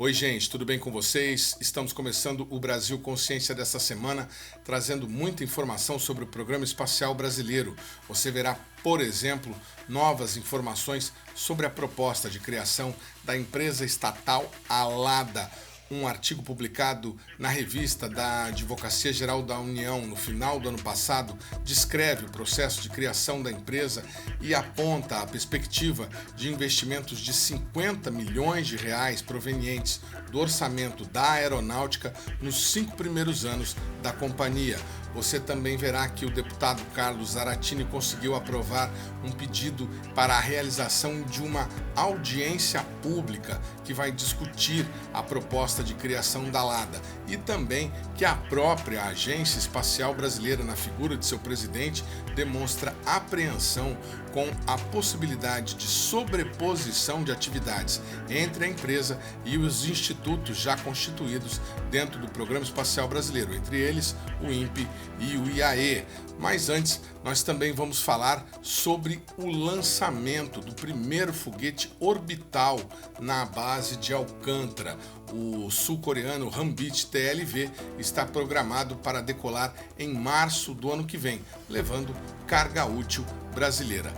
Oi, gente, tudo bem com vocês? Estamos começando o Brasil Consciência dessa semana, trazendo muita informação sobre o Programa Espacial Brasileiro. Você verá, por exemplo, novas informações sobre a proposta de criação da empresa estatal Alada. Um artigo publicado na revista da Advocacia Geral da União no final do ano passado descreve o processo de criação da empresa e aponta a perspectiva de investimentos de 50 milhões de reais provenientes do orçamento da aeronáutica nos 5 primeiros anos da companhia. Você também verá que o deputado Carlos Zaratini conseguiu aprovar um pedido para a realização de uma audiência pública que vai discutir a proposta de criação da Alada e também que a própria Agência Espacial Brasileira, na figura de seu presidente, demonstra apreensão com a possibilidade de sobreposição de atividades entre a empresa e os institutos já constituídos dentro do Programa Espacial Brasileiro, entre eles o INPE e o IAE. Mas antes, nós também vamos falar sobre o lançamento do primeiro foguete orbital na base de Alcântara. O sul-coreano Hanbit TLV está programado para decolar em março do ano que vem, levando carga útil brasileira.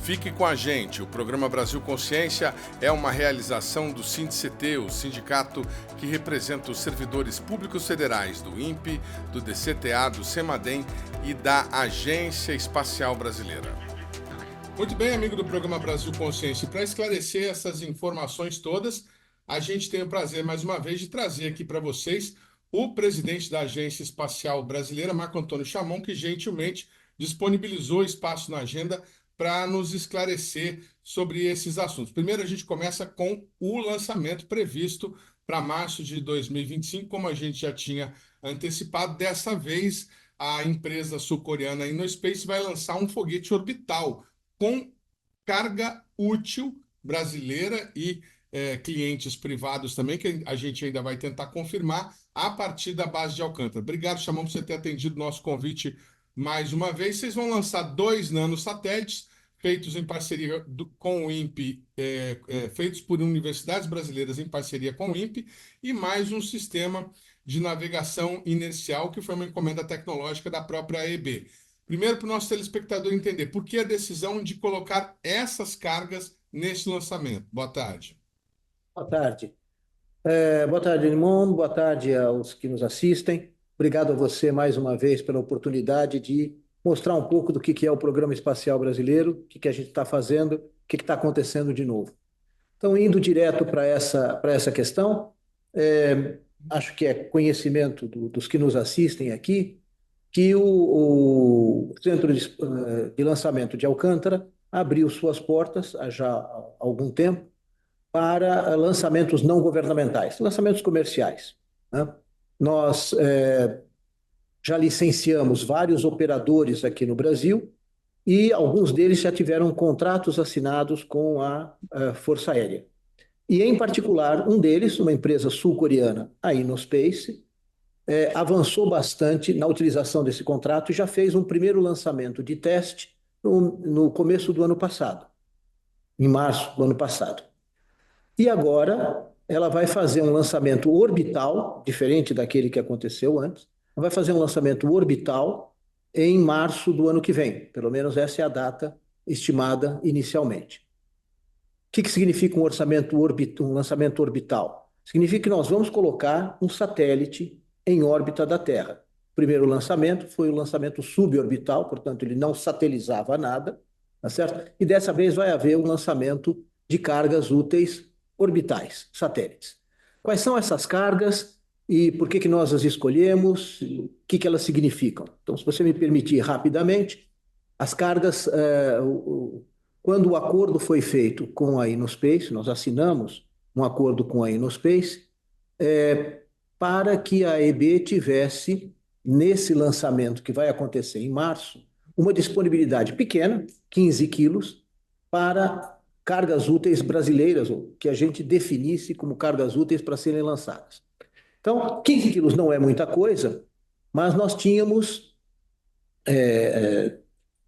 Fique com a gente, o programa Brasil Consciência é uma realização do SINDCT, o sindicato que representa os servidores públicos federais do INPE, do DCTA, do CEMADEM e da Agência Espacial Brasileira. Muito bem, amigo do programa Brasil Consciência, para esclarecer essas informações todas, a gente tem o prazer mais uma vez de trazer aqui para vocês o presidente da Agência Espacial Brasileira, Marco Antônio Chamon, que gentilmente disponibilizou espaço na agenda para nos esclarecer sobre esses assuntos. Primeiro, a gente começa com o lançamento previsto para março de 2025, como a gente já tinha antecipado. Dessa vez, a empresa sul-coreana InnoSpace vai lançar um foguete orbital com carga útil brasileira e clientes privados também, que a gente ainda vai tentar confirmar a partir da base de Alcântara. Obrigado, Chamon, por você ter atendido o nosso convite mais uma vez. Vocês vão lançar 2 nanosatélites feitos em parceria com o INPE, feitos por universidades brasileiras em parceria com o INPE, e mais um sistema de navegação inercial, que foi uma encomenda tecnológica da própria AEB. Primeiro, para o nosso telespectador entender, por que a decisão de colocar essas cargas nesse lançamento? Boa tarde. Boa tarde. Boa tarde, Edmundo. Boa tarde aos que nos assistem. Obrigado a você mais uma vez pela oportunidade de mostrar um pouco do que é o Programa Espacial Brasileiro, o que a gente está fazendo, o que está acontecendo de novo. Então, indo direto para essa questão, acho que é conhecimento dos que nos assistem aqui, que o Centro de Lançamento de Alcântara abriu suas portas há já algum tempo para lançamentos não governamentais, lançamentos comerciais, né? Nós já licenciamos vários operadores aqui no Brasil e alguns deles já tiveram contratos assinados com a Força Aérea. E, em particular, um deles, uma empresa sul-coreana, a InnoSpace, avançou bastante na utilização desse contrato e já fez um primeiro lançamento de teste no começo do ano passado, em março do ano passado. E agora ela vai fazer um lançamento orbital, diferente daquele que aconteceu antes. Ela vai fazer um lançamento orbital em março do ano que vem. Pelo menos essa é a data estimada inicialmente. O que significa um lançamento orbital? Significa que nós vamos colocar um satélite em órbita da Terra. O primeiro lançamento foi o lançamento suborbital, portanto ele não satelizava nada, tá certo? E dessa vez vai haver um lançamento de cargas úteis orbitais, satélites. Quais são essas cargas e por que nós as escolhemos, o que elas significam? Então, se você me permitir rapidamente, as cargas, quando o acordo foi feito com a InnoSpace, nós assinamos um acordo com a InnoSpace, para que a EB tivesse, nesse lançamento que vai acontecer em março, uma disponibilidade pequena, 15 quilos, para cargas úteis brasileiras, ou que a gente definisse como cargas úteis para serem lançadas. Então, 15 quilos não é muita coisa, mas nós tínhamos,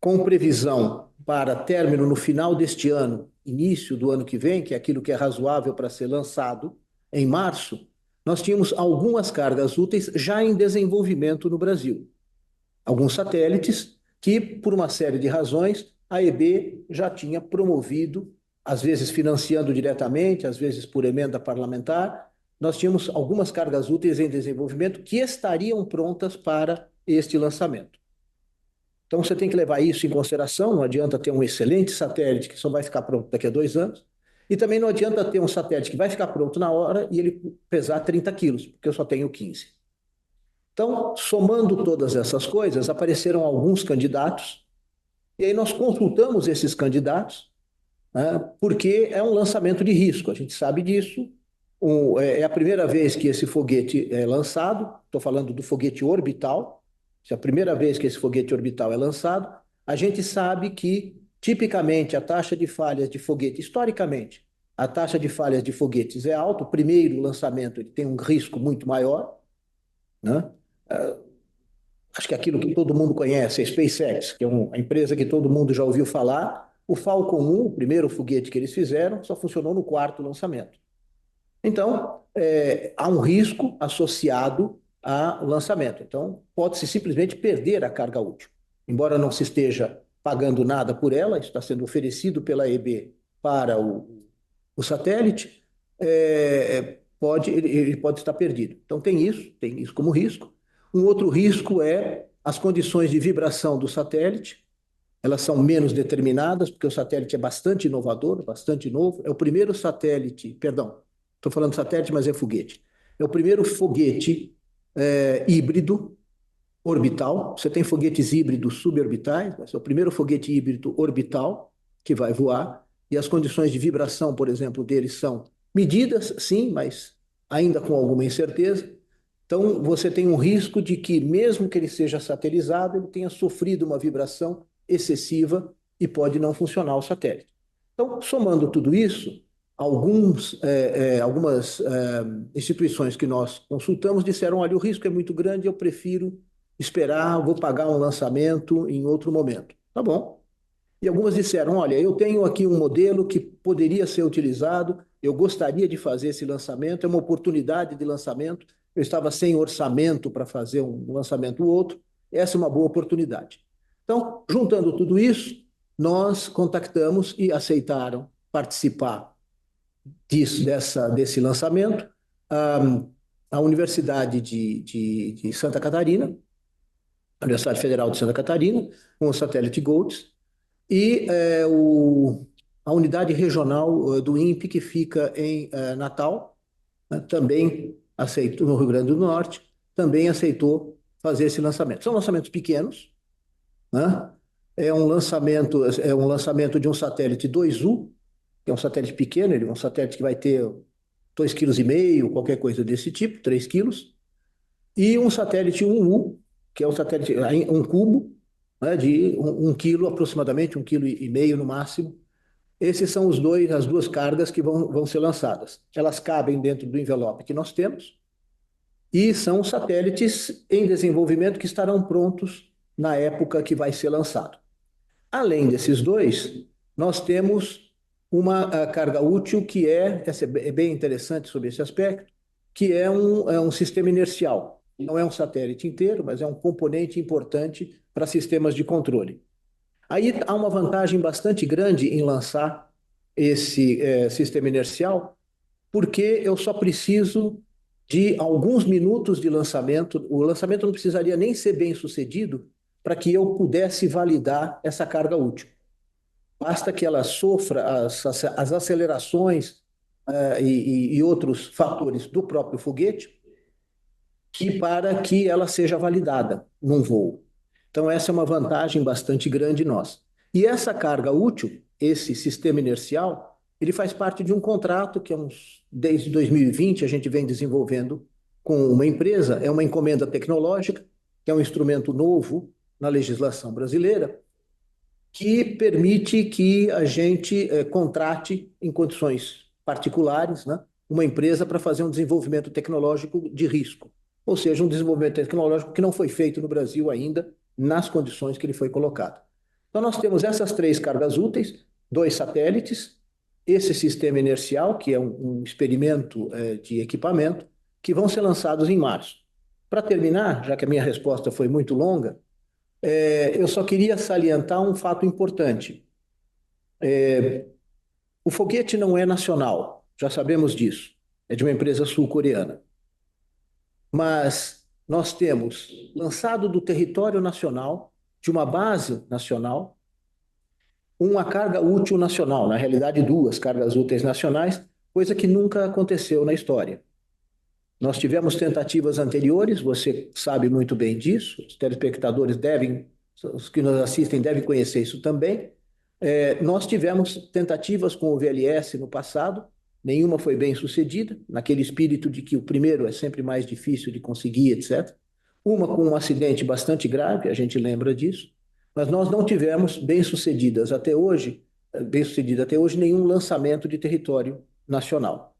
com previsão para término no final deste ano início do ano que vem, que é aquilo que é razoável para ser lançado em março, nós tínhamos algumas cargas úteis já em desenvolvimento no Brasil. Alguns satélites que, por uma série de razões, a EB já tinha promovido, às vezes financiando diretamente, às vezes por emenda parlamentar. Nós tínhamos algumas cargas úteis em desenvolvimento que estariam prontas para este lançamento. Então, você tem que levar isso em consideração. Não adianta ter um excelente satélite que só vai ficar pronto daqui a 2 anos. E também não adianta ter um satélite que vai ficar pronto na hora e ele pesar 30 quilos, porque eu só tenho 15. Então, somando todas essas coisas, apareceram alguns candidatos, e aí nós consultamos esses candidatos, né, porque é um lançamento de risco, a gente sabe disso. É a primeira vez que esse foguete é lançado, estou falando do foguete orbital, é a primeira vez que esse foguete orbital é lançado. A gente sabe que, tipicamente, a taxa de falhas de foguete, historicamente, a taxa de falhas de foguetes é alta. O primeiro lançamento ele tem um risco muito maior, né? Acho que aquilo que todo mundo conhece, a SpaceX, que é uma empresa que todo mundo já ouviu falar. O Falcon 1, o primeiro foguete que eles fizeram, só funcionou no quarto lançamento. Então, há um risco associado ao lançamento. Então, pode-se simplesmente perder a carga útil. Embora não se esteja pagando nada por ela, isso está sendo oferecido pela EB para o satélite, ele pode estar perdido. Então, tem isso como risco. Um outro risco é as condições de vibração do satélite. Elas são menos determinadas, porque o satélite é bastante inovador, bastante novo. É o primeiro satélite, perdão, estou falando satélite, mas é foguete. É o primeiro foguete híbrido orbital. Você tem foguetes híbridos suborbitais, mas é o primeiro foguete híbrido orbital que vai voar. E as condições de vibração, por exemplo, deles são medidas, sim, mas ainda com alguma incerteza. Então, você tem um risco de que, mesmo que ele seja satelizado, ele tenha sofrido uma vibração excessiva e pode não funcionar o satélite. Então, somando tudo isso, algumas instituições que nós consultamos disseram: olha, o risco é muito grande, eu prefiro esperar, vou pagar um lançamento em outro momento. Tá bom. E algumas disseram: olha, eu tenho aqui um modelo que poderia ser utilizado, eu gostaria de fazer esse lançamento, é uma oportunidade de lançamento, eu estava sem orçamento para fazer um lançamento ou outro, essa é uma boa oportunidade. Então, juntando tudo isso, nós contactamos e aceitaram participar desse lançamento a Universidade de Santa Catarina, a Universidade Federal de Santa Catarina, com o satélite GOLDS, e a unidade regional do INPE, que fica em Natal, né, também aceitou, no Rio Grande do Norte, também aceitou fazer esse lançamento. São lançamentos pequenos, né? É um lançamento de um satélite 2U, que é um satélite pequeno, ele é um satélite que vai ter 2,5 kg, qualquer coisa desse tipo, 3 quilos, e um satélite 1U, que é um satélite, um cubo, né, de 1 quilo aproximadamente, 1,5 kg no máximo. Esses são as duas cargas que vão ser lançadas. Elas cabem dentro do envelope que nós temos e são satélites em desenvolvimento que estarão prontos na época que vai ser lançado. Além desses dois, nós temos uma carga útil que essa é bem interessante sobre esse aspecto, que é um sistema inercial. Não é um satélite inteiro, mas é um componente importante para sistemas de controle. Aí há uma vantagem bastante grande em lançar esse sistema inercial, porque eu só preciso de alguns minutos de lançamento. O lançamento não precisaria nem ser bem sucedido para que eu pudesse validar essa carga útil. Basta que ela sofra as acelerações e outros fatores do próprio foguete para que ela seja validada num voo. Então, essa é uma vantagem bastante grande nossa. E essa carga útil, esse sistema inercial, ele faz parte de um contrato que desde 2020 a gente vem desenvolvendo com uma empresa, é uma encomenda tecnológica, que é um instrumento novo na legislação brasileira, que permite que a gente contrate em condições particulares, né, uma empresa para fazer um desenvolvimento tecnológico de risco. Ou seja, um desenvolvimento tecnológico que não foi feito no Brasil ainda, nas condições que ele foi colocado. Então, nós temos essas 3 cargas úteis, 2 satélites, esse sistema inercial, que é um experimento de equipamento, que vão ser lançados em março. Para terminar, já que a minha resposta foi muito longa, eu só queria salientar um fato importante. O foguete não é nacional, já sabemos disso. É de uma empresa sul-coreana. Mas nós temos lançado do território nacional, de uma base nacional, uma carga útil nacional, na realidade, duas cargas úteis nacionais, coisa que nunca aconteceu na história. Nós tivemos tentativas anteriores, você sabe muito bem disso, os telespectadores devem, os que nos assistem devem conhecer isso também. Nós tivemos tentativas com o VLS no passado, nenhuma foi bem sucedida, naquele espírito de que o primeiro é sempre mais difícil de conseguir, etc. Uma com um acidente bastante grave, a gente lembra disso, mas nós não tivemos bem-sucedido até hoje nenhum lançamento de território nacional.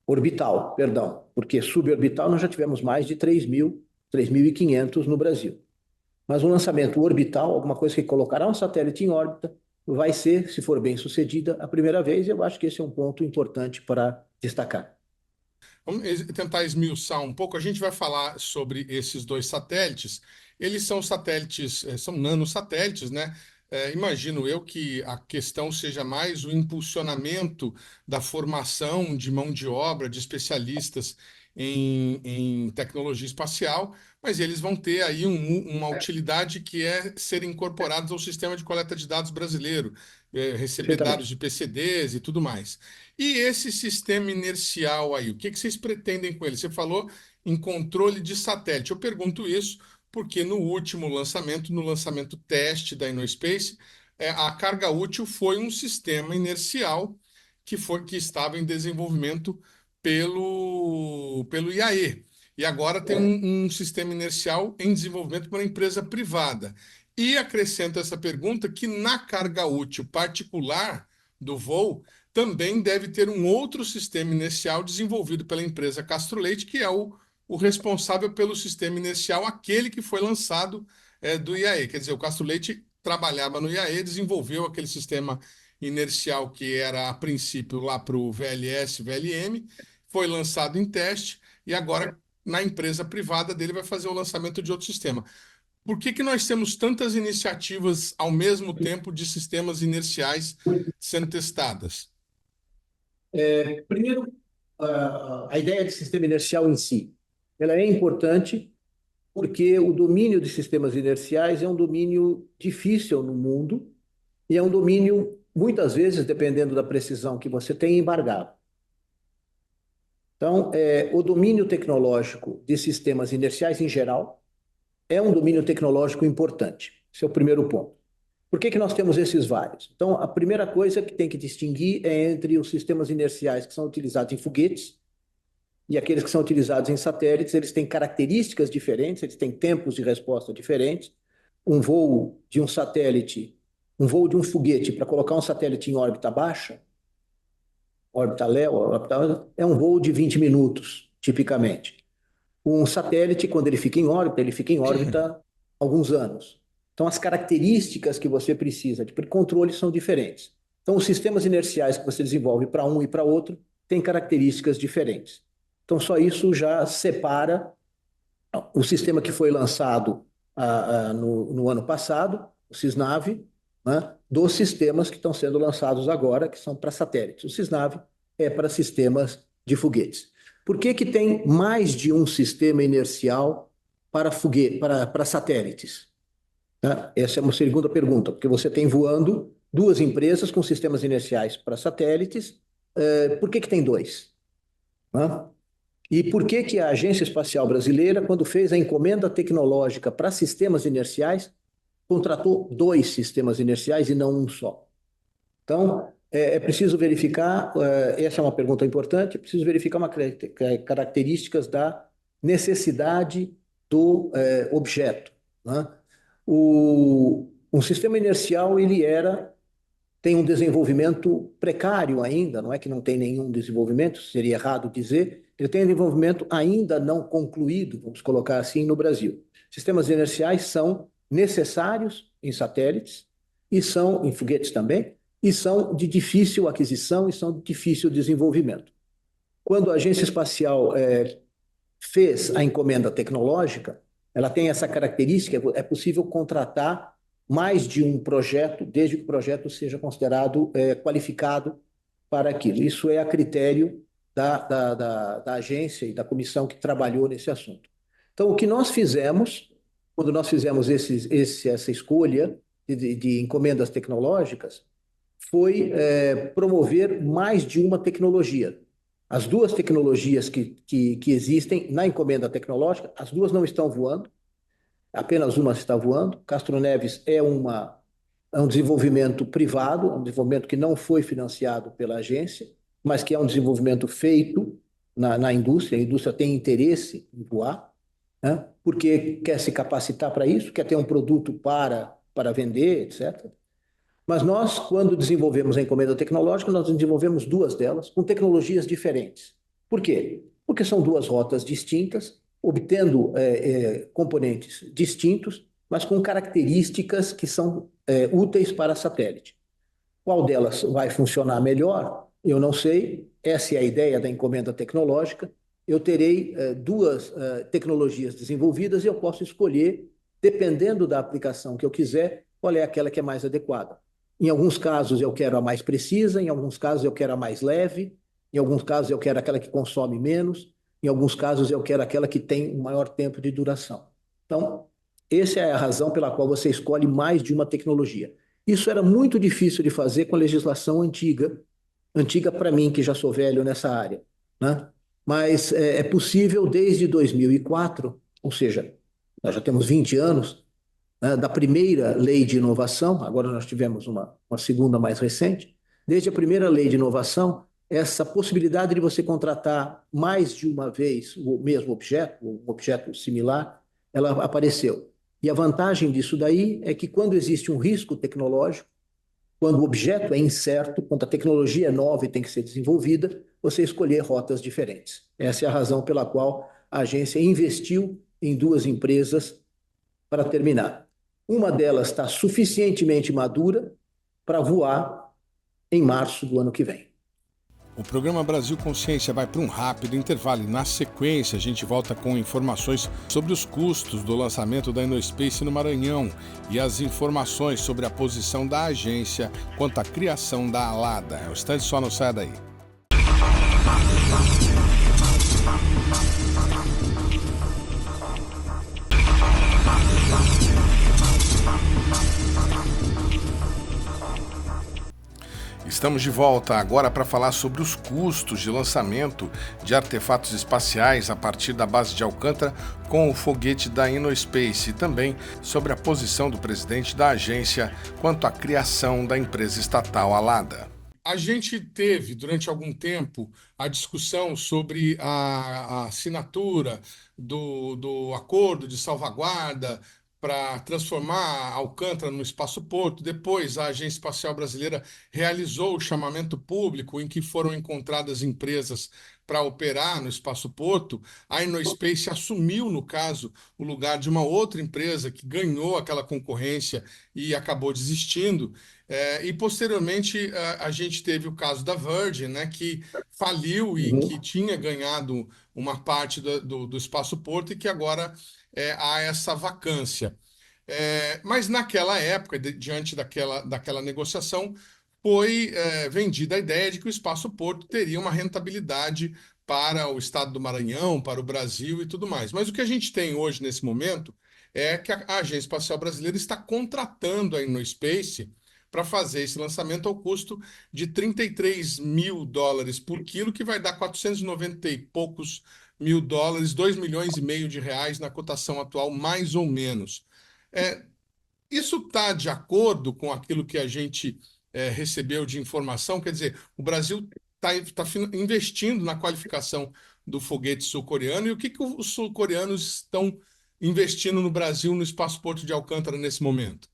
Orbital, perdão, porque suborbital nós já tivemos mais de 3.500 no Brasil. Mas um lançamento orbital, alguma coisa que colocará um satélite em órbita, vai ser, se for bem sucedida, a primeira vez, e eu acho que esse é um ponto importante para destacar. Vamos tentar esmiuçar um pouco. A gente vai falar sobre esses dois satélites. Eles são satélites, são nanosatélites, né? Imagino eu que a questão seja mais o impulsionamento da formação de mão de obra, de especialistas em tecnologia espacial, mas eles vão ter aí uma utilidade que é ser incorporados ao sistema de coleta de dados brasileiro, receber dados de Perfeitamente. PCDs e tudo mais. E esse sistema inercial aí, o que vocês pretendem com ele? Você falou em controle de satélite. Eu pergunto isso porque no último lançamento, no lançamento teste da InnoSpace, a carga útil foi um sistema inercial que estava em desenvolvimento pelo IAE. E agora tem um sistema inercial em desenvolvimento por uma empresa privada. E acrescento essa pergunta que na carga útil particular do voo, também deve ter um outro sistema inercial desenvolvido pela empresa Castro Leite, que é o responsável pelo sistema inercial, aquele que foi lançado do IAE. Quer dizer, o Castro Leite trabalhava no IAE, desenvolveu aquele sistema inercial que era, a princípio, lá para o VLS, VLM, foi lançado em teste e agora, na empresa privada dele, vai fazer o lançamento de outro sistema. Por que nós temos tantas iniciativas ao mesmo tempo de sistemas inerciais sendo testadas? Primeiro, a ideia de sistema inercial em si, ela é importante porque o domínio de sistemas inerciais é um domínio difícil no mundo e é um domínio, muitas vezes, dependendo da precisão que você tem, embargado. Então, o domínio tecnológico de sistemas inerciais em geral é um domínio tecnológico importante. Esse é o primeiro ponto. Por que nós temos esses vários? Então, a primeira coisa que tem que distinguir é entre os sistemas inerciais que são utilizados em foguetes e aqueles que são utilizados em satélites. Eles têm características diferentes, eles têm tempos de resposta diferentes. Um voo de um satélite, um voo de um foguete para colocar um satélite em órbita baixa, órbita LEO, é um voo de 20 minutos, tipicamente. Um satélite, quando ele fica em órbita alguns anos. Então, as características que você precisa de controle são diferentes. Então, os sistemas inerciais que você desenvolve para um e para outro têm características diferentes. Então, só isso já separa o sistema que foi lançado no ano passado, o Cisnave, né, dos sistemas que estão sendo lançados agora, que são para satélites. O Cisnave é para sistemas de foguetes. Por que tem mais de um sistema inercial para satélites? Essa é uma segunda pergunta, porque você tem voando duas empresas com sistemas inerciais para satélites. Por que tem dois? E por que a Agência Espacial Brasileira, quando fez a encomenda tecnológica para sistemas inerciais, contratou dois sistemas inerciais e não um só? Então, é preciso verificar, essa é uma pergunta importante, é preciso verificar características da necessidade do objeto. Né? Um sistema inercial, tem um desenvolvimento precário ainda, não é que não tem nenhum desenvolvimento, seria errado dizer, ele tem um desenvolvimento ainda não concluído, vamos colocar assim, no Brasil. Sistemas inerciais são necessários em satélites e são, em foguetes também, e são de difícil aquisição e são de difícil desenvolvimento. Quando a Agência Espacial fez a encomenda tecnológica, ela tem essa característica, é possível contratar mais de um projeto, desde que o projeto seja considerado qualificado para aquilo. Isso é a critério da agência e da comissão que trabalhou nesse assunto. Então, o que nós fizemos, quando nós fizemos essa escolha de encomendas tecnológicas, foi promover mais de uma tecnologia. As duas tecnologias que existem na encomenda tecnológica, as duas não estão voando, apenas uma está voando. Castro Neves é um desenvolvimento privado, um desenvolvimento que não foi financiado pela agência, mas que é um desenvolvimento feito na indústria. A indústria tem interesse em voar, né? Porque quer se capacitar para isso, quer ter um produto para vender, etc. Mas nós, quando desenvolvemos a encomenda tecnológica, nós desenvolvemos duas delas com tecnologias diferentes. Por quê? Porque são duas rotas distintas, obtendo componentes distintos, mas com características que são úteis para satélite. Qual delas vai funcionar melhor? Eu não sei. Essa é a ideia da encomenda tecnológica. Eu terei duas tecnologias desenvolvidas e eu posso escolher, dependendo da aplicação que eu quiser, qual é aquela que é mais adequada. Em alguns casos eu quero a mais precisa, em alguns casos eu quero a mais leve, em alguns casos eu quero aquela que consome menos, em alguns casos eu quero aquela que tem um maior tempo de duração. Então, essa é a razão pela qual você escolhe mais de uma tecnologia. Isso era muito difícil de fazer com a legislação antiga, antiga para mim, que já sou velho nessa área, né? Mas é possível desde 2004, ou seja, nós já temos 20 anos, né, da primeira lei de inovação, agora nós tivemos uma segunda mais recente, desde a primeira lei de inovação, essa possibilidade de você contratar mais de uma vez o mesmo objeto, um objeto similar, ela apareceu. E a vantagem disso daí é que quando existe um risco tecnológico, quando o objeto é incerto, quando a tecnologia é nova e tem que ser desenvolvida, você escolher rotas diferentes. Essa é a razão pela qual a agência investiu em duas empresas para terminar. Uma delas está suficientemente madura para voar em março do ano que vem. O programa Brasil Consciência vai para um rápido intervalo e, na sequência, a gente volta com informações sobre os custos do lançamento da InnoSpace no Maranhão e as informações sobre a posição da agência quanto à criação da Alada. É o instante, só não saia daí. Estamos de volta agora para falar sobre os custos de lançamento de artefatos espaciais a partir da base de Alcântara com o foguete da InnoSpace e também sobre a posição do presidente da agência quanto à criação da empresa estatal Alada. A gente teve, durante algum tempo, a discussão sobre a assinatura do acordo de salvaguarda para transformar Alcântara no espaço-porto. Depois, a Agência Espacial Brasileira realizou o chamamento público em que foram encontradas empresas para operar no espaço-porto. A InnoSpace assumiu, no caso, o lugar de uma outra empresa que ganhou aquela concorrência e acabou desistindo. E posteriormente a gente teve o caso da Virgin, né, que faliu e que tinha ganhado uma parte do Espaço Porto e que agora há essa vacância. Mas naquela época, diante daquela negociação, foi vendida a ideia de que o Espaço Porto teria uma rentabilidade para o estado do Maranhão, para o Brasil e tudo mais. Mas o que a gente tem hoje, nesse momento, é que a Agência Espacial Brasileira está contratando a InnoSpace para fazer esse lançamento ao custo de US$ 33.000 por quilo, que vai dar 490 e poucos mil dólares, 2,5 milhões de reais na cotação atual, mais ou menos. Isso está de acordo com aquilo que a gente recebeu de informação? Quer dizer, o Brasil está investindo na qualificação do foguete sul-coreano, e o que os sul-coreanos estão investindo no Brasil, no espaço-porto de Alcântara, nesse momento?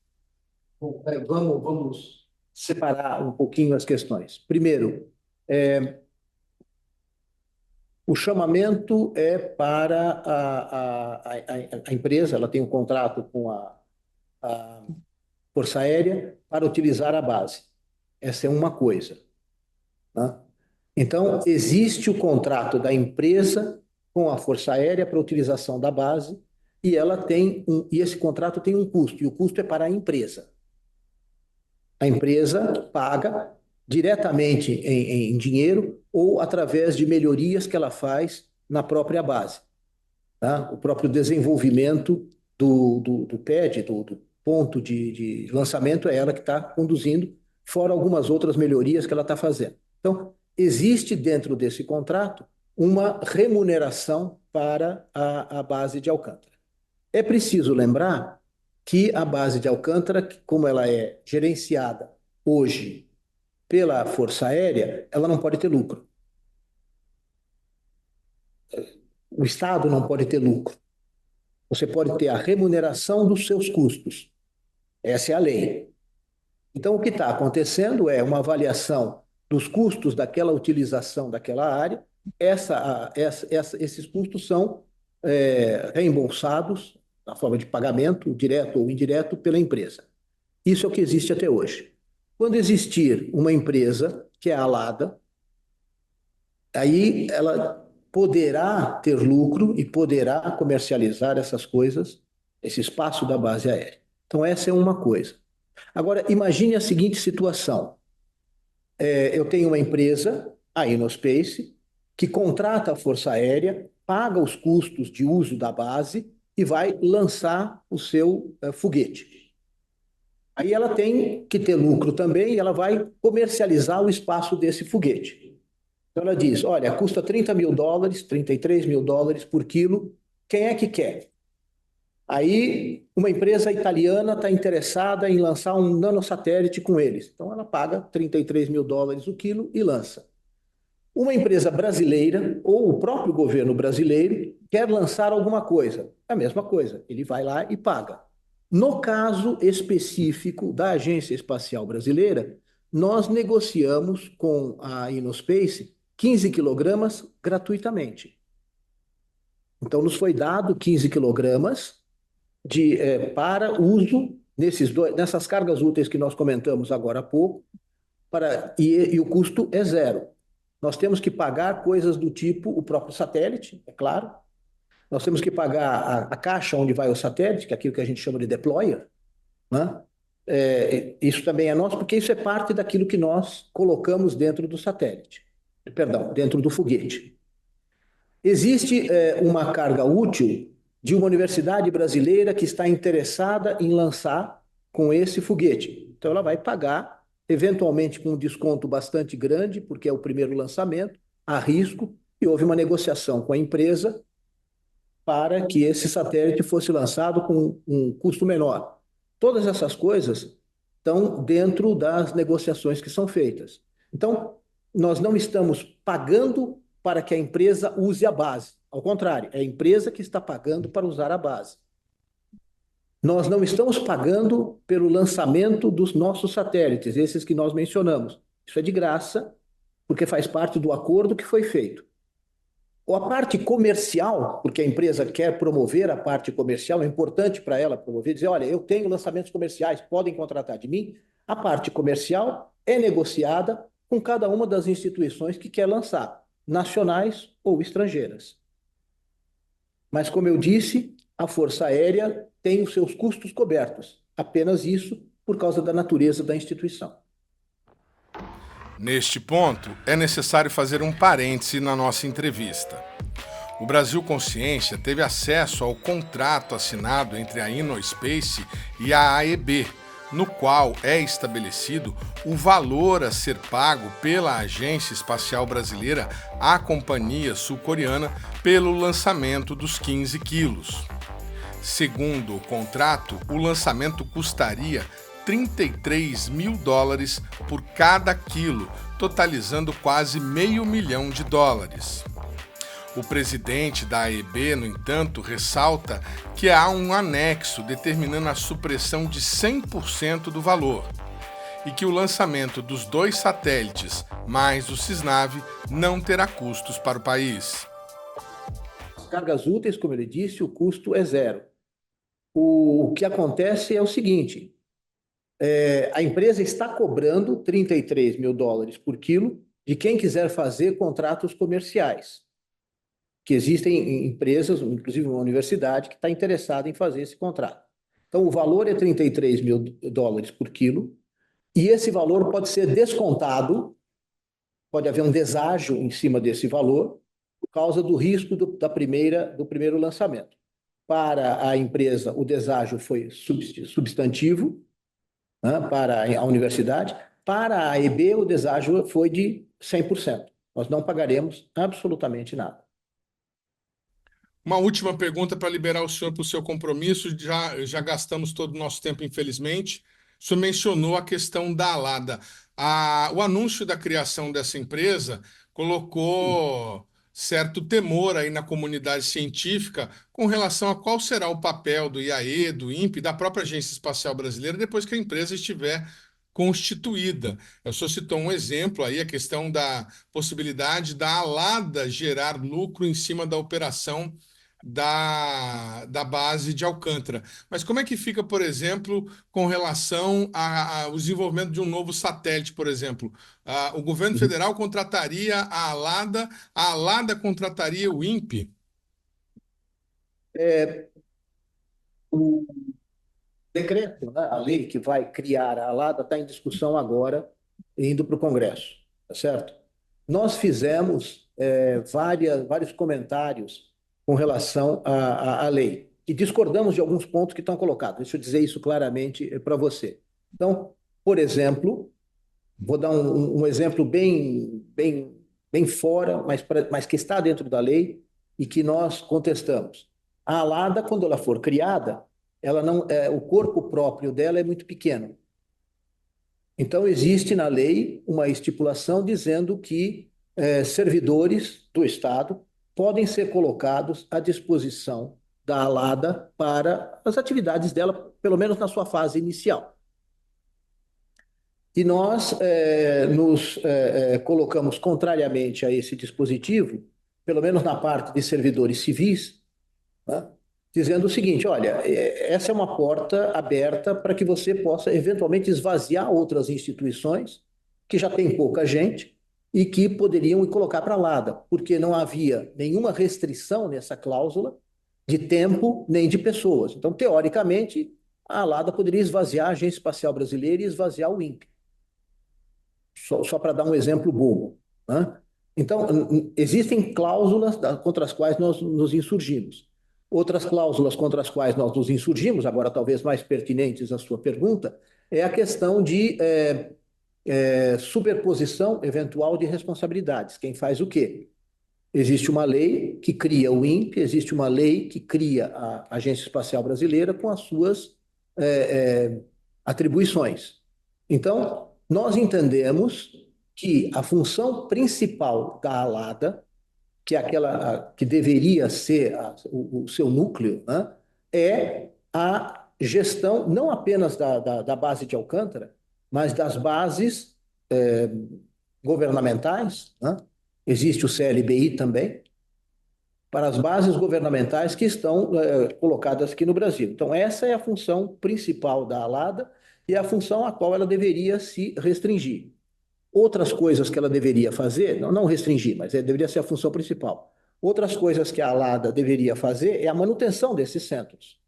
Bom, vamos separar um pouquinho as questões. Primeiro, o chamamento é para a empresa, ela tem um contrato com a Força Aérea para utilizar a base. Essa é uma coisa, né? Então, existe o contrato da empresa com a Força Aérea para utilização da base e e esse contrato tem um custo, e o custo é para a empresa. A empresa paga diretamente em dinheiro ou através de melhorias que ela faz na própria base, tá? O próprio desenvolvimento do PED, do ponto de lançamento, é ela que está conduzindo, fora algumas outras melhorias que ela está fazendo. Então, existe dentro desse contrato uma remuneração para a base de Alcântara. É preciso lembrar que a base de Alcântara, como ela é gerenciada hoje pela Força Aérea, ela não pode ter lucro. O Estado não pode ter lucro. Você pode ter a remuneração dos seus custos. Essa é a lei. Então, o que está acontecendo é uma avaliação dos custos daquela utilização daquela área. Esses custos são reembolsados na forma de pagamento, direto ou indireto, pela empresa. Isso é o que existe até hoje. Quando existir uma empresa, que é a Alada, aí ela poderá ter lucro e poderá comercializar essas coisas, esse espaço da base aérea. Então, essa é uma coisa. Agora, imagine a seguinte situação. Eu tenho uma empresa, a Innospace, que contrata a Força Aérea, paga os custos de uso da base e vai lançar o seu foguete. Aí ela tem que ter lucro também e ela vai comercializar o espaço desse foguete. Então ela diz, olha, custa $30.000, $33.000 por quilo, quem é que quer? Aí uma empresa italiana está interessada em lançar um nanosatélite com eles. Então ela paga $33.000 o quilo e lança. Uma empresa brasileira ou o próprio governo brasileiro quer lançar alguma coisa. É a mesma coisa, ele vai lá e paga. No caso específico da Agência Espacial Brasileira, nós negociamos com a Innospace 15 quilogramas gratuitamente. Então, nos foi dado 15 quilogramas para uso nessas cargas úteis que nós comentamos agora há pouco, e o custo é zero. Nós temos que pagar coisas do tipo o próprio satélite, é claro. Nós temos que pagar a caixa onde vai o satélite, que é aquilo que a gente chama de deployer, né? Isso também é nosso, porque isso é parte daquilo que nós colocamos dentro do satélite, perdão, dentro do foguete. Existe uma carga útil de uma universidade brasileira que está interessada em lançar com esse foguete. Então, ela vai pagar, eventualmente com um desconto bastante grande, porque é o primeiro lançamento, a risco, e houve uma negociação com a empresa para que esse satélite fosse lançado com um custo menor. Todas essas coisas estão dentro das negociações que são feitas. Então, nós não estamos pagando para que a empresa use a base. Ao contrário, é a empresa que está pagando para usar a base. Nós não estamos pagando pelo lançamento dos nossos satélites, esses que nós mencionamos. Isso é de graça, porque faz parte do acordo que foi feito. Ou a parte comercial, porque a empresa quer promover a parte comercial, é importante para ela promover, dizer, olha, eu tenho lançamentos comerciais, podem contratar de mim. A parte comercial é negociada com cada uma das instituições que quer lançar, nacionais ou estrangeiras. Mas, como eu disse, a Força Aérea tem os seus custos cobertos, apenas isso por causa da natureza da instituição. Neste ponto, é necessário fazer um parêntese na nossa entrevista. O Brasil Consciência teve acesso ao contrato assinado entre a Innospace e a AEB, no qual é estabelecido o valor a ser pago pela Agência Espacial Brasileira à companhia sul-coreana pelo lançamento dos 15 quilos. Segundo o contrato, o lançamento custaria $33.000 por cada quilo, totalizando quase $500 mil. O presidente da AEB, no entanto, ressalta que há um anexo determinando a supressão de 100% do valor e que o lançamento dos 2 satélites mais o Cisnave não terá custos para o país. As cargas úteis, como ele disse, o custo é zero. O que acontece é o seguinte, A empresa está cobrando US$ 33.000 por quilo de quem quiser fazer contratos comerciais, que existem empresas, inclusive uma universidade, que está interessada em fazer esse contrato. Então, o valor é US$ 33.000 por quilo, e esse valor pode ser descontado, pode haver um deságio em cima desse valor, por causa do risco do primeiro lançamento. Para a empresa, o deságio foi substantivo, né, para a universidade. Para a EB, o deságio foi de 100%. Nós não pagaremos absolutamente nada. Uma última pergunta para liberar o senhor para o seu compromisso. Já gastamos todo o nosso tempo, infelizmente. O senhor mencionou a questão da Alada. O anúncio da criação dessa empresa colocou certo temor aí na comunidade científica com relação a qual será o papel do IAE, do INPE, da própria Agência Espacial Brasileira, depois que a empresa estiver constituída. O senhor citou um exemplo aí, a questão da possibilidade da Alada gerar lucro em cima da operação da base de Alcântara. Mas como é que fica, por exemplo, com relação ao desenvolvimento de um novo satélite, por exemplo? O governo federal contrataria a Alada contrataria o INPE? O decreto, né, a lei que vai criar a ALADA está em discussão agora, indo para o Congresso, tá certo? Nós fizemos vários comentários com relação à lei e discordamos de alguns pontos que estão colocados. Deixa eu dizer isso claramente para você. Então, por exemplo, vou dar um exemplo bem fora, mas que está dentro da lei e que nós contestamos. A ALADA, quando ela for criada, ela não, o corpo próprio dela é muito pequeno. Então, existe na lei uma estipulação dizendo que servidores do Estado podem ser colocados à disposição da ALADA para as atividades dela, pelo menos na sua fase inicial. E nós nos colocamos contrariamente a esse dispositivo, pelo menos na parte de servidores civis, né, dizendo o seguinte: olha, essa é uma porta aberta para que você possa eventualmente esvaziar outras instituições que já têm pouca gente e que poderiam colocar para a Lada, porque não havia nenhuma restrição nessa cláusula de tempo nem de pessoas. Então, teoricamente, a Lada poderia esvaziar a Agência Espacial Brasileira e esvaziar o INPE. Só para dar um exemplo bobo, né? Então, existem cláusulas contra as quais nós nos insurgimos. Outras cláusulas contra as quais nós nos insurgimos, agora talvez mais pertinentes à sua pergunta, é a questão de superposição eventual de responsabilidades. Quem faz o quê? Existe uma lei que cria o INPE, existe uma lei que cria a Agência Espacial Brasileira com as suas atribuições. Então, nós entendemos que a função principal da ALADA, que é aquela que deveria ser o seu núcleo, né, é a gestão não apenas da base de Alcântara, mas das bases governamentais, né? Existe o CLBI também, para as bases governamentais que estão colocadas aqui no Brasil. Então, essa é a função principal da ALADA e é a função a qual ela deveria se restringir. Outras coisas que ela deveria fazer, não restringir, mas deveria ser a função principal. Outras coisas que a ALADA deveria fazer é a manutenção desses centros,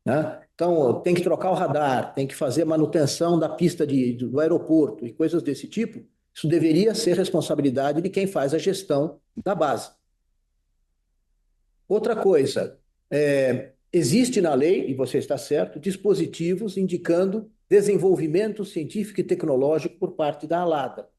né? Então, tem que trocar o radar, tem que fazer manutenção da pista do aeroporto e coisas desse tipo. Isso deveria ser responsabilidade de quem faz a gestão da base. Outra coisa, existe na lei, e você está certo, dispositivos indicando desenvolvimento científico e tecnológico por parte da ALADA.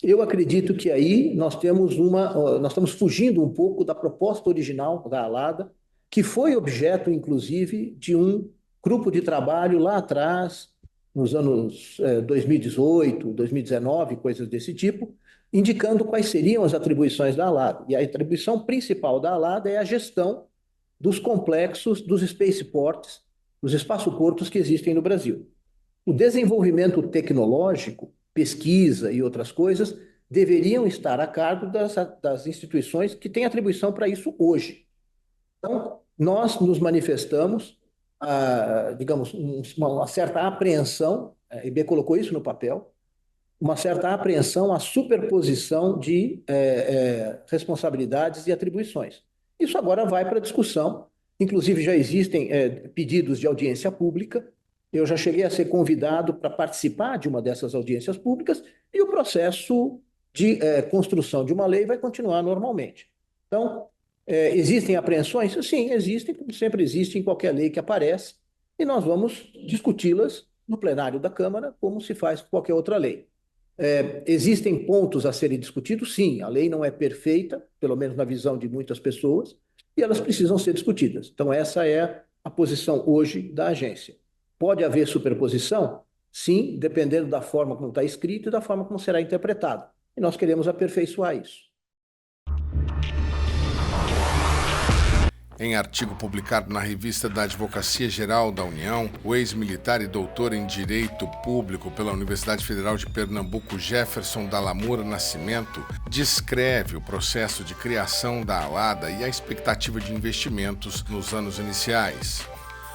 Eu acredito que aí nós estamos fugindo um pouco da proposta original da ALADA, que foi objeto, inclusive, de um grupo de trabalho lá atrás, nos anos 2018, 2019, coisas desse tipo, indicando quais seriam as atribuições da ALADA. E a atribuição principal da ALADA é a gestão dos complexos dos spaceports, dos espaçoportos que existem no Brasil. O desenvolvimento tecnológico, pesquisa e outras coisas deveriam estar a cargo das instituições que têm atribuição para isso hoje. Então, nós nos manifestamos digamos, uma certa apreensão, a EB colocou isso no papel, uma certa apreensão à superposição de responsabilidades e atribuições. Isso agora vai para discussão, inclusive já existem pedidos de audiência pública, eu já cheguei a ser convidado para participar de uma dessas audiências públicas e o processo de construção de uma lei vai continuar normalmente. Então, existem apreensões? Sim, existem, como sempre existe em qualquer lei que aparece, e nós vamos discuti-las no plenário da Câmara, como se faz com qualquer outra lei. Existem pontos a serem discutidos? Sim, a lei não é perfeita, pelo menos na visão de muitas pessoas, e elas precisam ser discutidas. Então, essa é a posição hoje da agência. Pode haver superposição? Sim, dependendo da forma como está escrito e da forma como será interpretado. E nós queremos aperfeiçoar isso. Em artigo publicado na Revista da Advocacia Geral da União, o ex-militar e doutor em Direito Público pela Universidade Federal de Pernambuco, Jefferson Dallamura Nascimento, descreve o processo de criação da Alada e a expectativa de investimentos nos anos iniciais.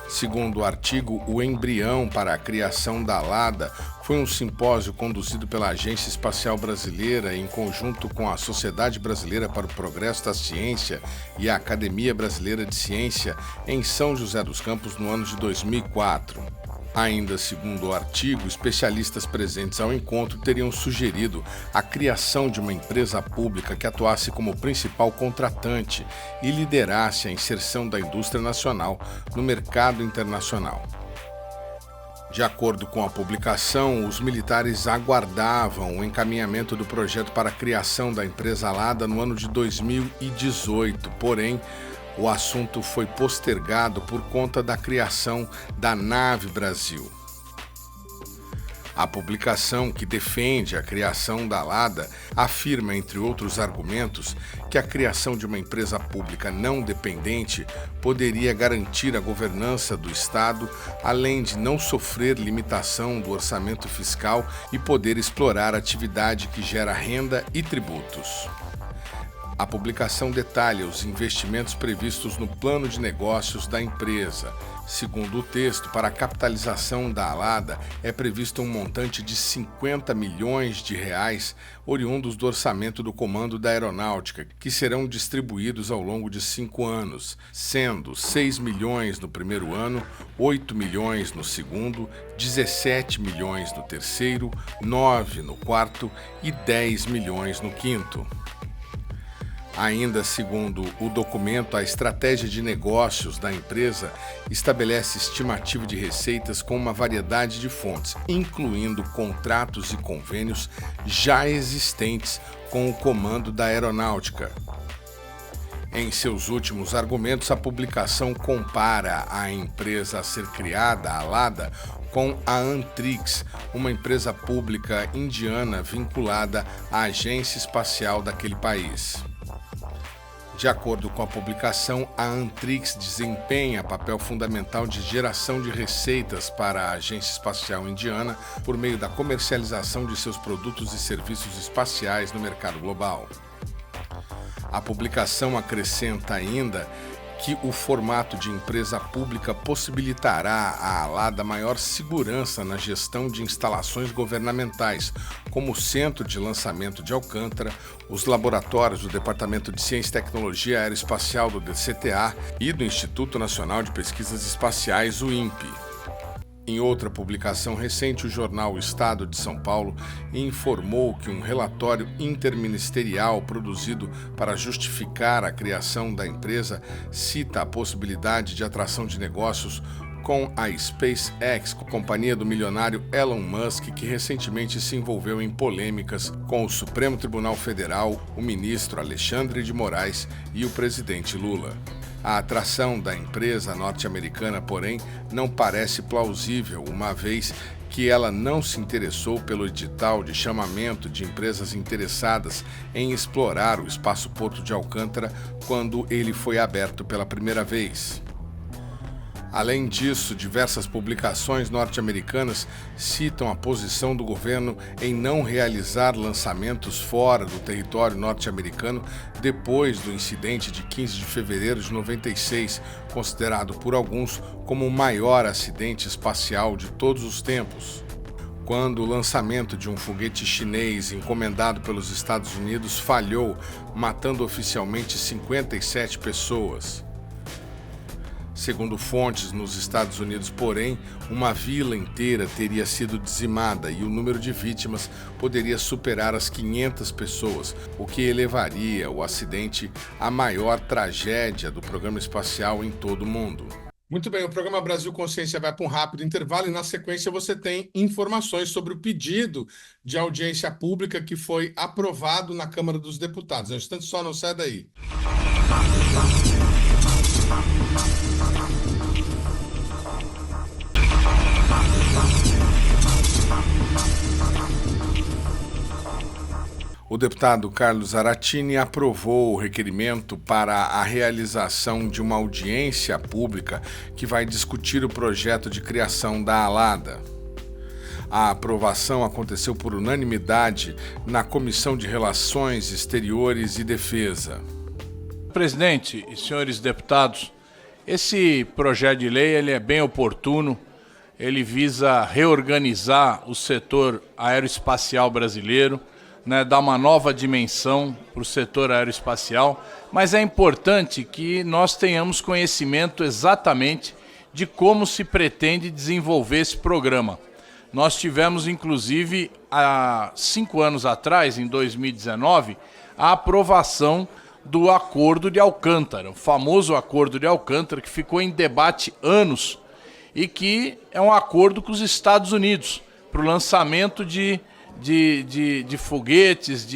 Segundo o artigo, o embrião para a criação da Alada foi um simpósio conduzido pela Agência Espacial Brasileira em conjunto com a Sociedade Brasileira para o Progresso da Ciência e a Academia Brasileira de Ciência em São José dos Campos no ano de 2004. Ainda segundo o artigo, especialistas presentes ao encontro teriam sugerido a criação de uma empresa pública que atuasse como principal contratante e liderasse a inserção da indústria nacional no mercado internacional. De acordo com a publicação, os militares aguardavam o encaminhamento do projeto para a criação da empresa Alada no ano de 2018, porém, o assunto foi postergado por conta da criação da Nave Brasil. A publicação, que defende a criação da Alada, afirma, entre outros argumentos, que a criação de uma empresa pública não dependente poderia garantir a governança do Estado, além de não sofrer limitação do orçamento fiscal e poder explorar atividade que gera renda e tributos. A publicação detalha os investimentos previstos no plano de negócios da empresa. Segundo o texto, para a capitalização da Alada é previsto um montante de 50 milhões de reais oriundos do orçamento do Comando da Aeronáutica, que serão distribuídos ao longo de 5 anos, sendo 6 milhões no primeiro ano, 8 milhões no segundo, 17 milhões no terceiro, 9 no quarto e 10 milhões no quinto. Ainda segundo o documento, a estratégia de negócios da empresa estabelece estimativa de receitas com uma variedade de fontes, incluindo contratos e convênios já existentes com o Comando da Aeronáutica. Em seus últimos argumentos, a publicação compara a empresa a ser criada, a Alada, com a Antrix, uma empresa pública indiana vinculada à agência espacial daquele país. De acordo com a publicação, a Antrix desempenha papel fundamental de geração de receitas para a Agência Espacial Indiana por meio da comercialização de seus produtos e serviços espaciais no mercado global. A publicação acrescenta ainda que o formato de empresa pública possibilitará à Alada maior segurança na gestão de instalações governamentais, como o Centro de Lançamento de Alcântara, os laboratórios do Departamento de Ciência e Tecnologia Aeroespacial do DCTA e do Instituto Nacional de Pesquisas Espaciais, o INPE. Em outra publicação recente, o jornal O Estado de São Paulo informou que um relatório interministerial produzido para justificar a criação da empresa cita a possibilidade de atração de negócios com a SpaceX, companhia do milionário Elon Musk, que recentemente se envolveu em polêmicas com o Supremo Tribunal Federal, o ministro Alexandre de Moraes e o presidente Lula. A atração da empresa norte-americana, porém, não parece plausível, uma vez que ela não se interessou pelo edital de chamamento de empresas interessadas em explorar o espaço-porto de Alcântara quando ele foi aberto pela primeira vez. Além disso, diversas publicações norte-americanas citam a posição do governo em não realizar lançamentos fora do território norte-americano depois do incidente de 15 de fevereiro de 96, considerado por alguns como o maior acidente espacial de todos os tempos, quando o lançamento de um foguete chinês encomendado pelos Estados Unidos falhou, matando oficialmente 57 pessoas. Segundo fontes nos Estados Unidos, porém, uma vila inteira teria sido dizimada e o número de vítimas poderia superar as 500 pessoas, o que elevaria o acidente à maior tragédia do programa espacial em todo o mundo. Muito bem, o programa Brasil Consciência vai para um rápido intervalo e na sequência você tem informações sobre o pedido de audiência pública que foi aprovado na Câmara dos Deputados. Um instante só, não sai daí. O deputado Carlos Aratini aprovou o requerimento para a realização de uma audiência pública que vai discutir o projeto de criação da ALADA. A aprovação aconteceu por unanimidade na Comissão de Relações Exteriores e Defesa. Presidente e senhores deputados, esse projeto de lei ele é bem oportuno. Ele visa reorganizar o setor aeroespacial brasileiro, dar uma nova dimensão para o setor aeroespacial, mas é importante que nós tenhamos conhecimento exatamente de como se pretende desenvolver esse programa. Nós tivemos, inclusive, há 5 anos atrás, em 2019, a aprovação do Acordo de Alcântara, o famoso Acordo de Alcântara, que ficou em debate anos e que é um acordo com os Estados Unidos para o lançamento de foguetes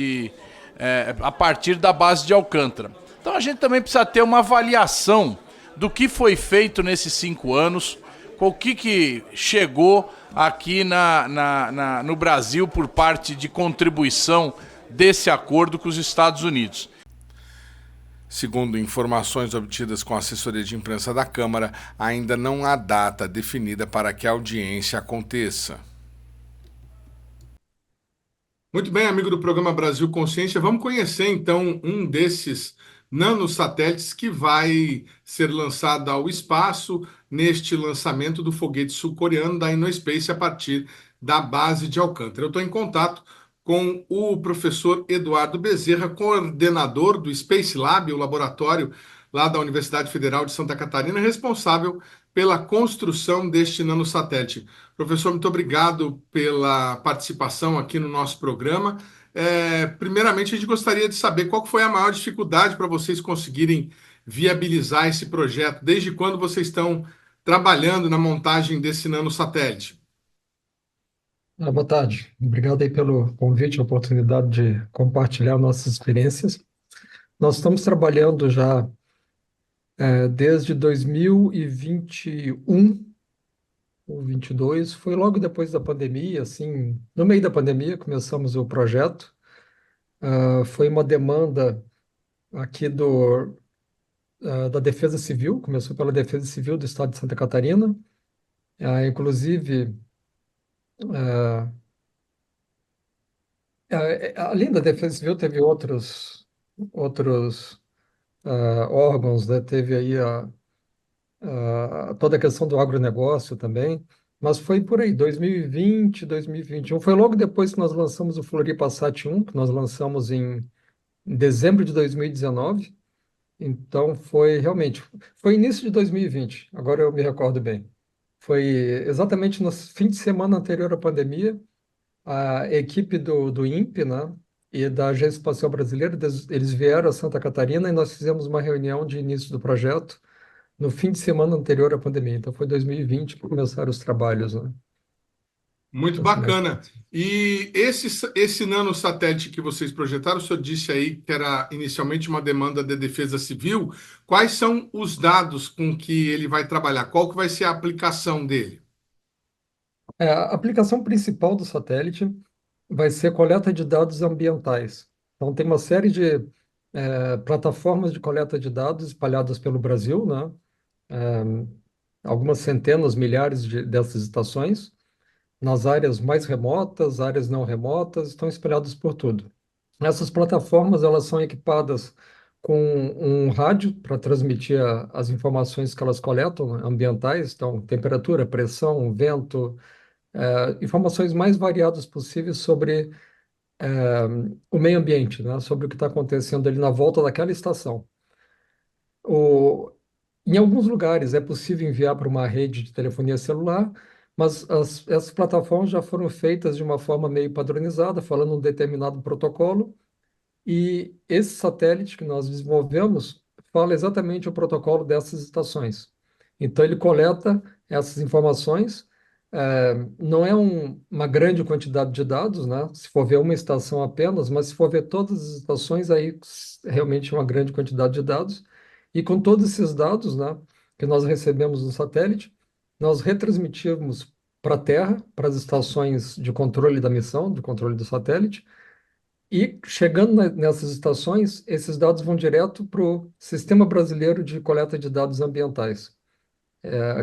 a partir da base de Alcântara. Então a gente também precisa ter uma avaliação do que foi feito nesses 5 anos, com o que chegou aqui no Brasil por parte de contribuição desse acordo com os Estados Unidos. Segundo informações obtidas com a assessoria de imprensa da Câmara, ainda não há data definida para que a audiência aconteça. Muito bem, amigo do programa Brasil Consciência, vamos conhecer então um desses nanosatélites que vai ser lançado ao espaço neste lançamento do foguete sul-coreano da Innospace a partir da base de Alcântara. Eu estou em contato com o professor Eduardo Bezerra, coordenador do Space Lab, o laboratório lá da Universidade Federal de Santa Catarina, responsável pela construção deste nanosatélite. Professor, muito obrigado pela participação aqui no nosso programa. Primeiramente, a gente gostaria de saber qual foi a maior dificuldade para vocês conseguirem viabilizar esse projeto. Desde quando vocês estão trabalhando na montagem desse nanosatélite? Boa tarde. Obrigado aí pelo convite, a oportunidade de compartilhar nossas experiências. Nós estamos trabalhando já desde 2021 ou 22, foi logo depois da pandemia, assim, no meio da pandemia começamos o projeto. Foi uma demanda aqui da Defesa Civil, começou pela Defesa Civil do Estado de Santa Catarina, inclusive... além da Defesa Civil, teve outros órgãos, né? Teve aí toda a questão do agronegócio também, mas foi por aí, 2020, 2021. Foi logo depois que nós lançamos o Floripa Sat 1, que nós lançamos em dezembro de 2019. Então, foi início de 2020, agora eu me recordo bem. Foi exatamente no fim de semana anterior à pandemia. A equipe do INPE, né, e da Agência Espacial Brasileira, eles vieram a Santa Catarina e nós fizemos uma reunião de início do projeto no fim de semana anterior à pandemia. Então, foi 2020 que começaram os trabalhos, né? Muito bacana. E esse nanosatélite que vocês projetaram, o senhor disse aí que era inicialmente uma demanda de defesa civil. Quais são os dados com que ele vai trabalhar? Qual que vai ser a aplicação dele? A aplicação principal do satélite vai ser coleta de dados ambientais. Então, tem uma série de plataformas de coleta de dados espalhadas pelo Brasil, né? algumas centenas, milhares dessas estações, nas áreas mais remotas, áreas não remotas, estão espalhadas por tudo. Essas plataformas elas são equipadas com um rádio para transmitir as informações que elas coletam, né, ambientais, então temperatura, pressão, vento, informações mais variadas possíveis sobre o meio ambiente, né, sobre o que está acontecendo ali na volta daquela estação. O, Em alguns lugares é possível enviar para uma rede de telefonia celular, mas essas plataformas já foram feitas de uma forma meio padronizada, falando um determinado protocolo, e esse satélite que nós desenvolvemos fala exatamente o protocolo dessas estações. Então, ele coleta essas informações. Não é uma grande quantidade de dados, né? Se for ver uma estação apenas, mas se for ver todas as estações, aí realmente é uma grande quantidade de dados. E com todos esses dados, né, que nós recebemos no satélite, nós retransmitimos para a Terra, para as estações de controle da missão, de controle do satélite, e chegando nessas estações, esses dados vão direto para o Sistema Brasileiro de Coleta de Dados Ambientais,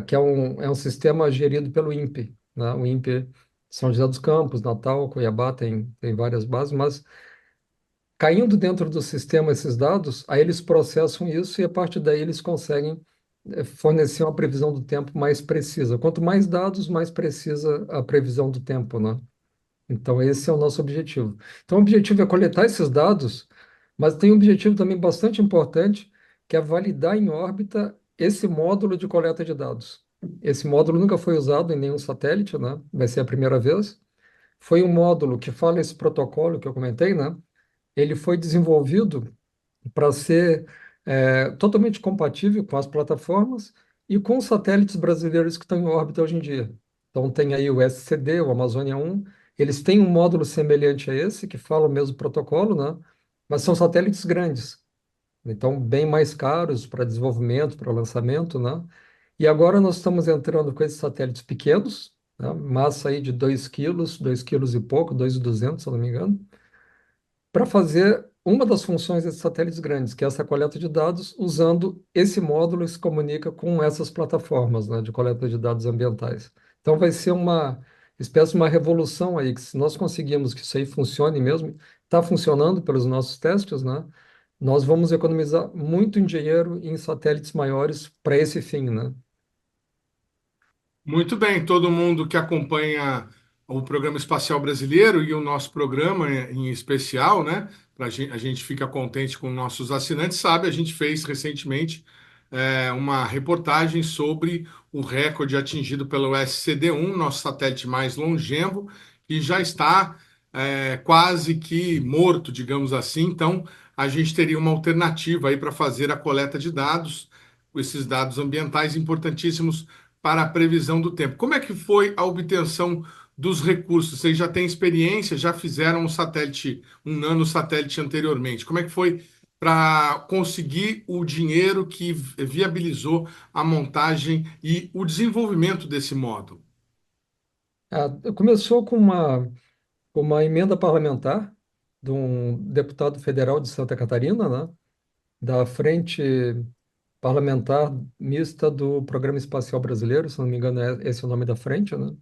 que é um sistema gerido pelo INPE, né? O INPE, São José dos Campos, Natal, Cuiabá, tem várias bases, mas caindo dentro do sistema esses dados, aí eles processam isso e a partir daí eles conseguem fornecer uma previsão do tempo mais precisa. Quanto mais dados, mais precisa a previsão do tempo, né? Então, esse é o nosso objetivo. Então, o objetivo é coletar esses dados, mas tem um objetivo também bastante importante, que é validar em órbita esse módulo de coleta de dados. Esse módulo nunca foi usado em nenhum satélite, né? Vai ser a primeira vez. Foi um módulo que fala esse protocolo que eu comentei, né? Ele foi desenvolvido para ser totalmente compatível com as plataformas e com os satélites brasileiros que estão em órbita hoje em dia. Então, tem aí o SCD, o Amazônia 1, eles têm um módulo semelhante a esse, que fala o mesmo protocolo, né? Mas são satélites grandes, então bem mais caros para desenvolvimento, para lançamento, né? E agora nós estamos entrando com esses satélites pequenos, né? Massa aí de 2 quilos, 2 quilos e pouco, 2.200, se eu não me engano, para fazer uma das funções desses satélites grandes, que é essa coleta de dados, usando esse módulo que se comunica com essas plataformas, né, de coleta de dados ambientais. Então vai ser uma espécie de uma revolução aí, que se nós conseguirmos que isso aí funcione mesmo, está funcionando pelos nossos testes, né, nós vamos economizar muito em dinheiro em satélites maiores para esse fim, né? Muito bem, todo mundo que acompanha o Programa Espacial Brasileiro e o nosso programa em especial, né? A gente fica contente com nossos assinantes, sabe? A gente fez recentemente uma reportagem sobre o recorde atingido pelo SCD-1, nosso satélite mais longevo, que já está quase que morto, digamos assim. Então, a gente teria uma alternativa aí para fazer a coleta de dados, esses dados ambientais importantíssimos para a previsão do tempo. Como é que foi a obtenção dos recursos? Vocês já têm experiência, já fizeram um nanosatélite anteriormente. Como é que foi para conseguir o dinheiro que viabilizou a montagem e o desenvolvimento desse módulo? Começou com uma emenda parlamentar de um deputado federal de Santa Catarina, né, da Frente Parlamentar Mista do Programa Espacial Brasileiro, se não me engano, esse é o nome da frente, né?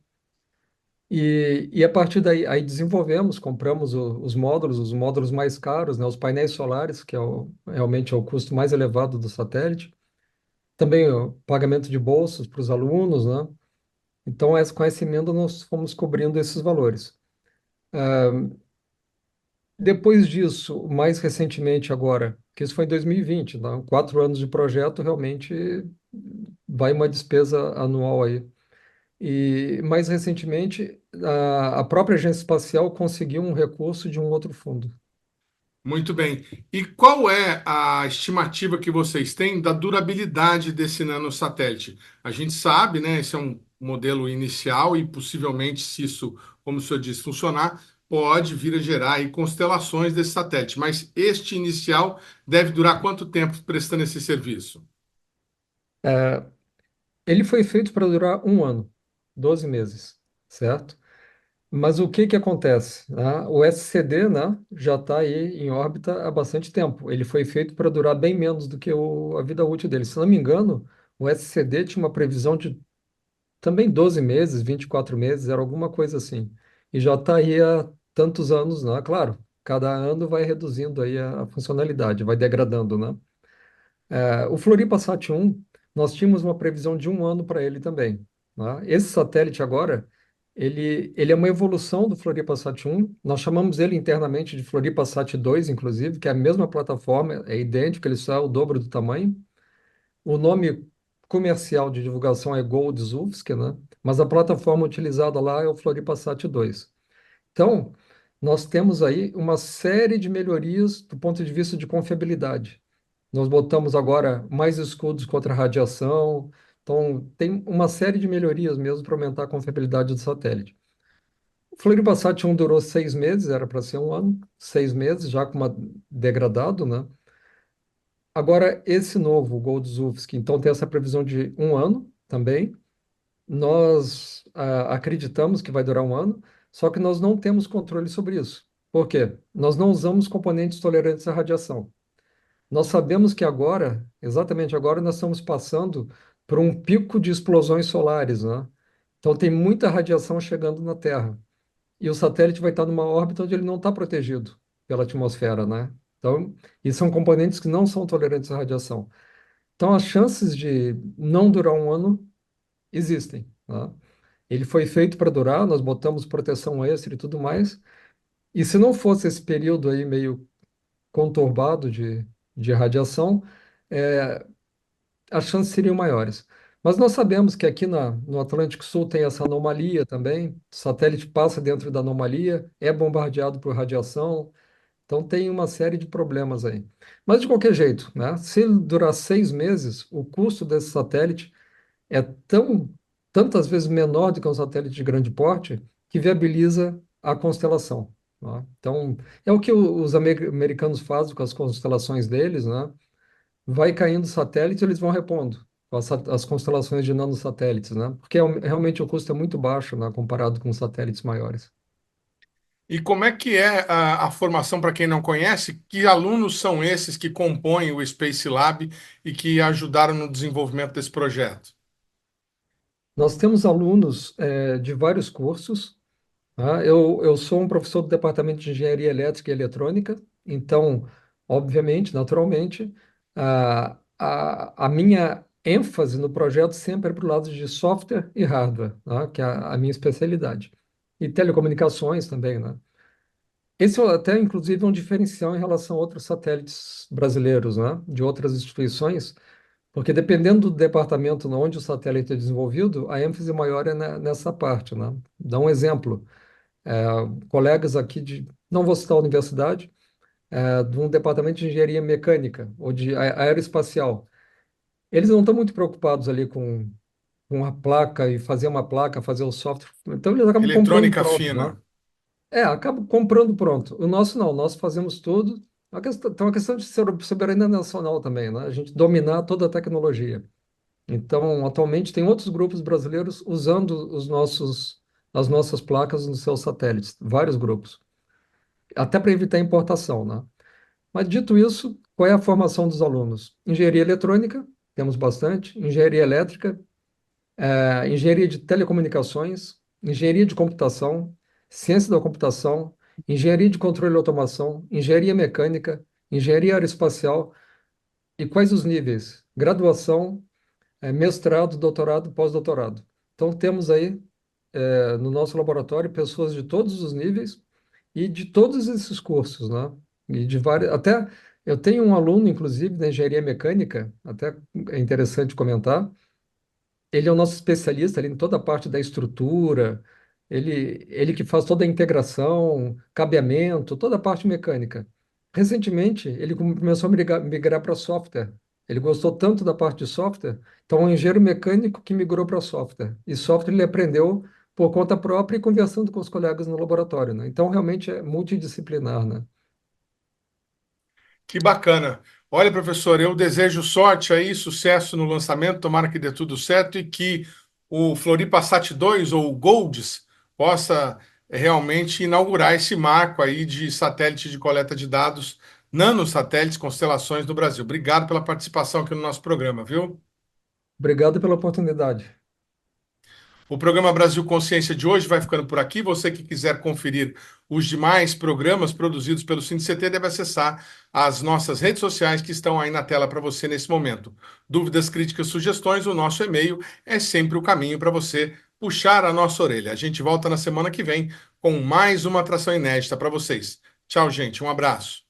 E a partir daí, aí desenvolvemos, compramos os módulos mais caros, né? Os painéis solares, que realmente é o custo mais elevado do satélite. Também o pagamento de bolsas para os alunos, né? Então, com essa emenda, nós fomos cobrindo esses valores. Depois disso, mais recentemente agora, que isso foi em 2020, né? 4 anos de projeto, realmente vai uma despesa anual aí. E mais recentemente, a própria agência espacial conseguiu um recurso de um outro fundo. Muito bem. E qual é a estimativa que vocês têm da durabilidade desse nanosatélite? A gente sabe, né? Esse é um modelo inicial e possivelmente, se isso, como o senhor disse, funcionar, pode vir a gerar aí constelações desse satélite. Mas este inicial deve durar quanto tempo prestando esse serviço? Ele foi feito para durar um ano, 12 meses, certo? Mas o que que acontece, né? O SCD, né, já está aí em órbita há bastante tempo. Ele foi feito para durar bem menos do que a vida útil dele. Se não me engano, O SCD tinha uma previsão de também 12 meses, 24 meses, era alguma coisa assim. E já está aí há tantos anos, né? Claro, cada ano vai reduzindo aí a funcionalidade, vai degradando, né? O Floripa Sat 1, nós tínhamos uma previsão de um ano para ele também, né? Esse satélite agora, ele é uma evolução do Floripa Sat 1. Nós chamamos ele internamente de Floripa Sat 2, inclusive, que é a mesma plataforma, é idêntico, ele só é o dobro do tamanho. O nome comercial de divulgação é Goldzufsk, né? Mas a plataforma utilizada lá é o Floripa Sat 2. Então, nós temos aí uma série de melhorias do ponto de vista de confiabilidade. Nós botamos agora mais escudos contra radiação. Então, tem uma série de melhorias mesmo para aumentar a confiabilidade do satélite. O Floribasat 1 durou 6 meses, era para ser um ano, 6 meses, já com uma degradado, né? Agora, esse novo, o Goldzufsk, então tem essa previsão de um ano também. Nós acreditamos que vai durar um ano, só que nós não temos controle sobre isso. Por quê? Nós não usamos componentes tolerantes à radiação. Nós sabemos que agora, exatamente agora, nós estamos passando por um pico de explosões solares, né? Então tem muita radiação chegando na Terra. E o satélite vai estar numa órbita onde ele não está protegido pela atmosfera, né? Então, e são componentes que não são tolerantes à radiação. Então, as chances de não durar um ano existem, né? Ele foi feito para durar, nós botamos proteção extra e tudo mais. E se não fosse esse período aí meio conturbado de radiação, é, as chances seriam maiores. Mas nós sabemos que aqui no Atlântico Sul tem essa anomalia também. O satélite passa dentro da anomalia, é bombardeado por radiação, então tem uma série de problemas aí. Mas de qualquer jeito, né? Se ele durar 6 meses, o custo desse satélite é tantas vezes menor do que um satélite de grande porte que viabiliza a constelação, né? Então, é o que os americanos fazem com as constelações deles, né? Vai caindo satélite, eles vão repondo com as constelações de nanosatélites, né? Porque realmente o custo é muito baixo, né, comparado com satélites maiores. E como é que é a formação para quem não conhece? Que alunos são esses que compõem o Space Lab e que ajudaram no desenvolvimento desse projeto? Nós temos alunos de vários cursos, tá? Eu sou um professor do Departamento de Engenharia Elétrica e Eletrônica, então, obviamente, naturalmente, a minha ênfase no projeto sempre é para o lado de software e hardware, tá? Que é a minha especialidade. E telecomunicações também, né? Esse é até, inclusive, um diferencial em relação a outros satélites brasileiros, né? De outras instituições, porque dependendo do departamento onde o satélite é desenvolvido, a ênfase maior é nessa parte, né? Dá um exemplo. É, colegas aqui não vou citar a universidade, de um departamento de engenharia mecânica ou de aeroespacial. Eles não estão muito preocupados ali com a placa e fazer uma placa, fazer o software. Então eles acabam comprando Eletrônica pronto, né? fina. Acabam comprando pronto. O nosso não, nós fazemos tudo. Tem uma questão de soberania nacional também, né? A gente dominar toda a tecnologia. Então, atualmente, tem outros grupos brasileiros usando as nossas placas nos seus satélites, vários grupos, até para evitar importação, né? Mas dito isso, qual é a formação dos alunos? Engenharia eletrônica, temos bastante, engenharia elétrica, engenharia de telecomunicações, engenharia de computação, ciência da computação, engenharia de controle e automação, engenharia mecânica, engenharia aeroespacial. E quais os níveis? Graduação, mestrado, doutorado, pós-doutorado. Então, temos aí, no nosso laboratório, pessoas de todos os níveis e de todos esses cursos, né? E de várias, até eu tenho um aluno, inclusive, da engenharia mecânica, até é interessante comentar. Ele é o nosso especialista ali em toda a parte da estrutura, ele que faz toda a integração, cabeamento, toda a parte mecânica. Recentemente, ele começou a migrar para software. Ele gostou tanto da parte de software, então é um engenheiro mecânico que migrou para software. E software ele aprendeu por conta própria e conversando com os colegas no laboratório, né? Então, realmente é multidisciplinar, né? Que bacana. Olha, professor, eu desejo sorte aí, sucesso no lançamento, tomara que dê tudo certo e que o Floripa Sat 2 ou o Golds possa realmente inaugurar esse marco aí de satélite de coleta de dados, nanosatélites, constelações do Brasil. Obrigado pela participação aqui no nosso programa, viu? Obrigado pela oportunidade. O programa Brasil Consciência de hoje vai ficando por aqui. Você que quiser conferir os demais programas produzidos pelo CineCT deve acessar as nossas redes sociais que estão aí na tela para você nesse momento. Dúvidas, críticas, sugestões, o nosso e-mail é sempre o caminho para você puxar a nossa orelha. A gente volta na semana que vem com mais uma atração inédita para vocês. Tchau, gente. Um abraço.